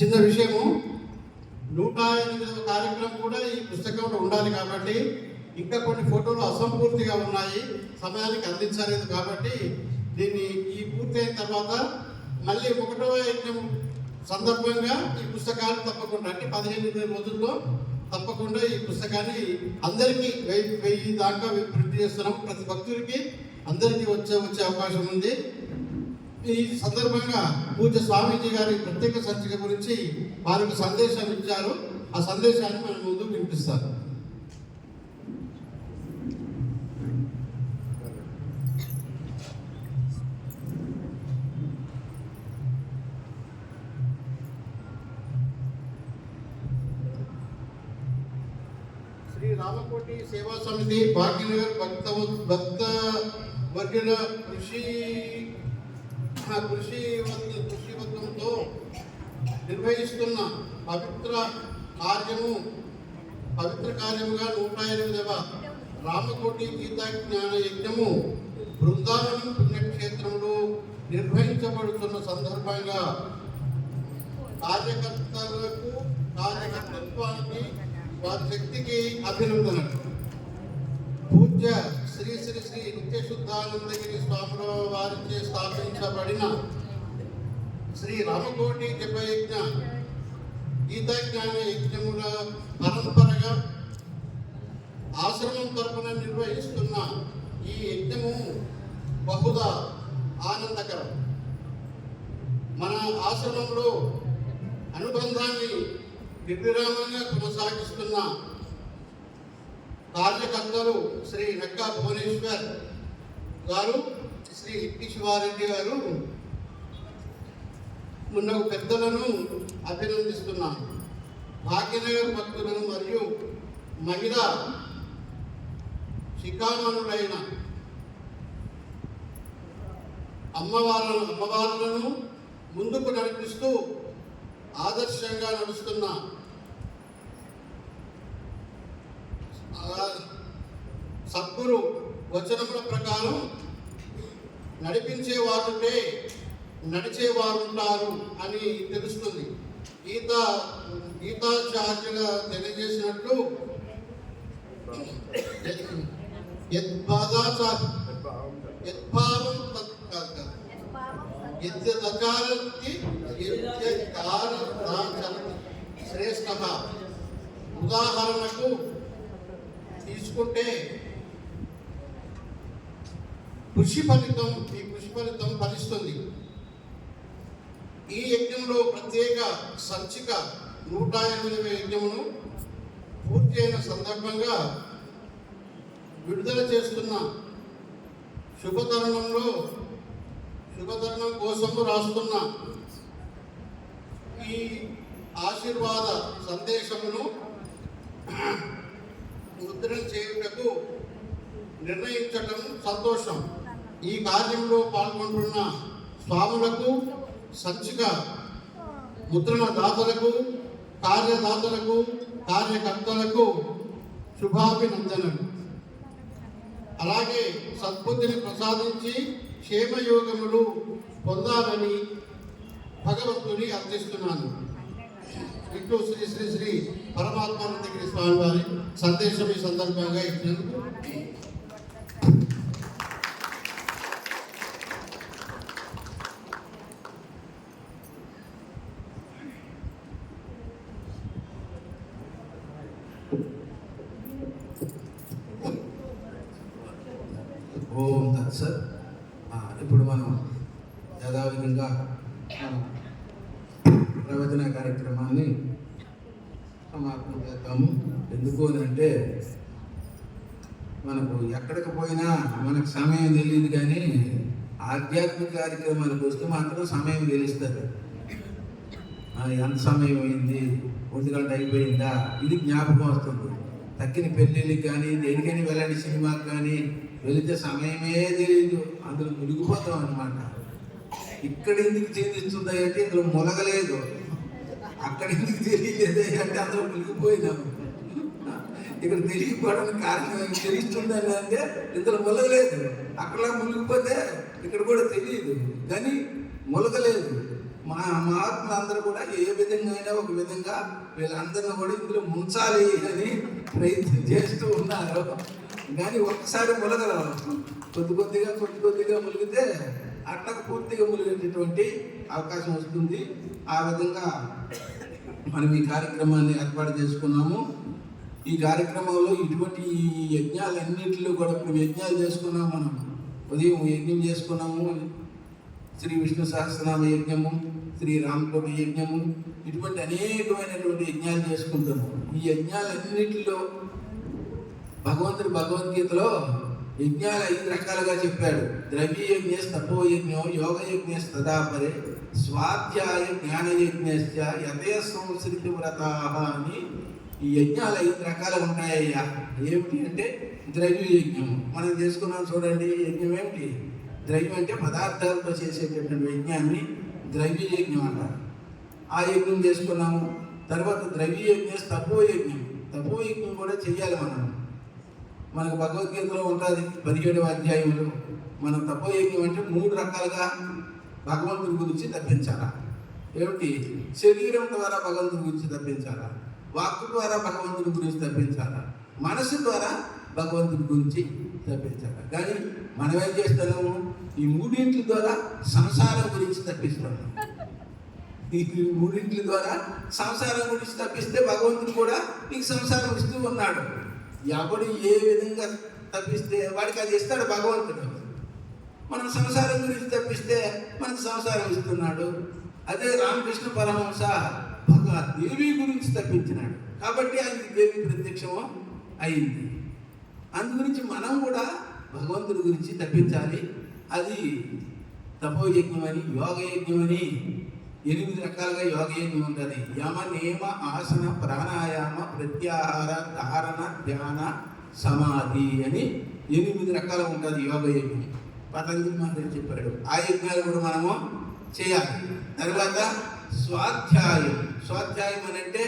చిన్న విషయము, 108వ కార్యక్రమం కూడా ఈ పుస్తకంలో ఉండాలి కాబట్టి ఇంకా కొన్ని ఫోటోలు అసంపూర్తిగా ఉన్నాయి, సమయానికి అందించలేదు కాబట్టి దీన్ని ఈ పూర్తయిన తర్వాత మళ్ళీ 1వ యజ్ఞం సందర్భంగా ఈ పుస్తకాలు తప్పకుండా అంటే 15 రోజుల్లో తప్పకుండా ఈ పుస్తకాన్ని అందరికీ 1000 దాకా ప్రింట్ చేస్తున్నాం. ప్రతి భక్తుడికి అందరికీ వచ్చే అవకాశం ఉంది. ఈ సందర్భంగా పూజ స్వామీజీ గారి ప్రత్యేక సంచిక గురించి వారికి సందేశం ఇచ్చారు. ఆ సందేశాన్ని మనం ముందు వినిపిస్తారు. శ్రీ రామకోటి సేవా సమితి భాగ్యనగర్ భక్త వర్గల కృషివర్గంతో నిర్వహిస్తున్న పవిత్ర కార్యముగా 108వ రామకోటి గీతా జ్ఞాన యజ్ఞము బృందావనం పుణ్యక్షేత్రంలో నిర్వహించబడుతున్న సందర్భంగా కార్యకర్తత్వానికి వారి శక్తికి అభినందనలు. పూజ్య శ్రీ శ్రీ శ్రీ నిత్యశుద్ధానందగిరి స్వాముల వారిచే స్థాపించబడిన శ్రీ రామకోటి జపయజ్ఞ గీతాజ్ఞాన యజ్ఞముల పరంపరగా ఆశ్రమం తరపున నిర్వహిస్తున్న ఈ యజ్ఞము బహుదా ఆనందకరం. మన ఆశ్రమంలో అనుబంధాన్ని నిర్విరామంగా కొనసాగిస్తున్న కార్యకర్తలు శ్రీ నక్కా భువనేశ్వర్ గారు, శ్రీ ఇట్టి శివారెడ్డి గారు ఉన్న పెద్దలను అభినందిస్తున్నాను. భాగ్యనగర్ భక్తులను మరియు మహిళా శిఖామణులైన అమ్మవార్లను ముందుకు నడిపిస్తూ ఆదర్శంగా నడుస్తున్న సద్గురు వచనముల ప్రకారం నడిపించేవారుంటే నడిచేవారుంటారు అని తెలుస్తుంది. గీతాచార్యులు తెలియజేసినట్లు శ్రేష్ఠ. ఉదాహరణకు తీసుకుంటే కృషి ఫలితం ఫలిస్తుంది. ఈ యజ్ఞంలో ప్రత్యేక సంచిక 108వ యజ్ఞమును పూర్తి అయిన సందర్భంగా విడుదల చేస్తున్న శుభతరుణం కోసము రాస్తున్న ఈ ఆశీర్వాద సందేశమును ముద్రణ చేయుటకు నిర్ణయించటం సంతోషం. ఈ కార్యంలో పాల్గొంటున్న స్వాములకు, సంచిక ముద్రణ దాతలకు, కార్యదాతలకు, కార్యకర్తలకు శుభాభినందనలు. అలాగే సద్బుద్ధిని ప్రసాదించి క్షేమయోగములు పొందాలని భగవంతుని అర్థిస్తున్నాను. ఇట్లు శ్రీ శ్రీ శ్రీ పరమాత్మానందగిరి స్వామి వారి సందేశం ఈ సందర్భంగా ఇచ్చినందుకు ఓం తత్సత్. ఇప్పుడు మనం యథావిధంగా ప్రవచన కార్యక్రమాన్ని సమాపనం చేద్దాము. ఎందుకు అని అంటే మనకు ఎక్కడికి పోయినా మనకు సమయం తెలియదు, కానీ ఆధ్యాత్మిక కార్యక్రమాలకు వస్తే మాత్రం సమయం తెలుస్తుంది. ఎంత సమయం అయింది, 1 గంట అయిపోయిందా, ఇది జ్ఞాపకం వస్తుంది. తక్కిన పెళ్ళిళ్ళకి కానీ దేనికని వెళ్ళండి, సినిమాకి కానీ వెళితే సమయమే తెలియదు, అందులో మునిగిపోతాం అన్నమాట. ఇక్కడ ఎందుకు చిందిస్తుందా అంటే ఇందులో మునగలేదు, అక్కడ ఎందుకు తెలియలేదే అంటే అందులో మునిగిపోయినాము. ఇక్కడ తెలియకపోవడానికి కారణం తెలుస్తుందని అంటే ఇందులో మునగలేదు, అక్కడ మునిగిపోతే ఇక్కడ కూడా తెలియదు, కానీ మునగలేదు. మా మహాత్ములు అందరూ కూడా ఏ విధంగా అయినా ఒక విధంగా వీళ్ళందరినీ కూడా ఇందులో ముంచాలి అని ప్రయత్నం చేస్తూ ఉన్నారు. కానీ ఒక్కసారి మునగలరు, కొద్దిగా మునిగితే అట్లా పూర్తిగా మునిగేటటువంటి అవకాశం వస్తుంది. ఆ విధంగా మనం ఈ కార్యక్రమాన్ని ఏర్పాటు చేసుకున్నాము. ఈ కార్యక్రమంలో ఇటువంటి యజ్ఞాలన్నింటిలో కూడా ఇప్పుడు యజ్ఞాలు చేసుకున్నాము. మనం ఉదయం యజ్ఞం చేసుకున్నాము, శ్రీ విష్ణు సహస్రనామ యజ్ఞము, శ్రీ రామకోట యజ్ఞము, ఇటువంటి అనేకమైనటువంటి యజ్ఞాలు చేసుకుంటున్నాము. ఈ యజ్ఞాలన్నింటిలో భగవద్గీతలో యజ్ఞాలు 5 రకాలుగా చెప్పాడు. ద్రవ్య యజ్ఞ, తపో యజ్ఞం, యోగ యజ్ఞ తదాపరే, స్వాధ్యాయ జ్ఞాన యజ్ఞశ్చ యథయ సంస్కృతి వ్రతాః అని ఈ యజ్ఞాలు 5 రకాలుగా ఉన్నాయ్యా. ఏమిటి అంటే ద్రవ్య యజ్ఞం మనం చేసుకున్నాం చూడండి. యజ్ఞం ఏమిటి? ద్రవ్యం అంటే పదార్థాలతో చేసేటటువంటి యజ్ఞాన్ని ద్రవ్య యజ్ఞం అంటారు. ఆ యజ్ఞం చేసుకున్నాము. తర్వాత ద్రవ్య యజ్ఞ, తపో యజ్ఞం కూడా చెయ్యాలి మనం. మనకు భగవద్గీతలో ఉంటుంది 17వ అధ్యాయంలో. మనం తపోయజ్ఞం అంటే 3 రకాలుగా భగవంతుడి గురించి తప్పించాలా. ఏమిటి? శరీరం ద్వారా భగవంతుడి గురించి తప్పించాలా, వాక్కు ద్వారా భగవంతుడి గురించి తప్పించాలా, మనసు ద్వారా భగవంతుడి గురించి తప్పించాలా. కానీ మనం ఏం చేస్తున్నాము? ఈ 3 ద్వారా సంసారం గురించి తప్పిస్తున్నాము. ఈ 3 ద్వారా సంసారం గురించి తప్పిస్తే భగవంతుడు కూడా నీకు సంసారం ఇస్తూ ఉన్నాడు. ఎవడు ఏ విధంగా తప్పిస్తే వాడికి అది ఇస్తాడు భగవంతుడు. మనం సంసారం గురించి తప్పిస్తే మనకు సంసారం ఇస్తున్నాడు. అదే రామకృష్ణ పరమహంస దేవి గురించి తప్పించినాడు కాబట్టి ఆయనకి దేవి ప్రత్యక్షము అయింది. అందు గురించి మనం కూడా భగవంతుడి గురించి తప్పించాలి. అది తపోయజ్ఞం అని, యోగ యజ్ఞం అని 8 రకాలుగా యోగ యజ్ఞం ఉంటుంది. యమ, నియమ, ఆసన, ప్రాణాయామ, ప్రత్యాహార, ధారణ, ధ్యాన, సమాధి అని 8 రకాలు ఉంటుంది యోగ యజ్ఞం. పతంజలి మహర్షి చెప్పాడు. ఆ యజ్ఞాలు కూడా మనము చేయాలి. తర్వాత స్వాధ్యాయం అని అంటే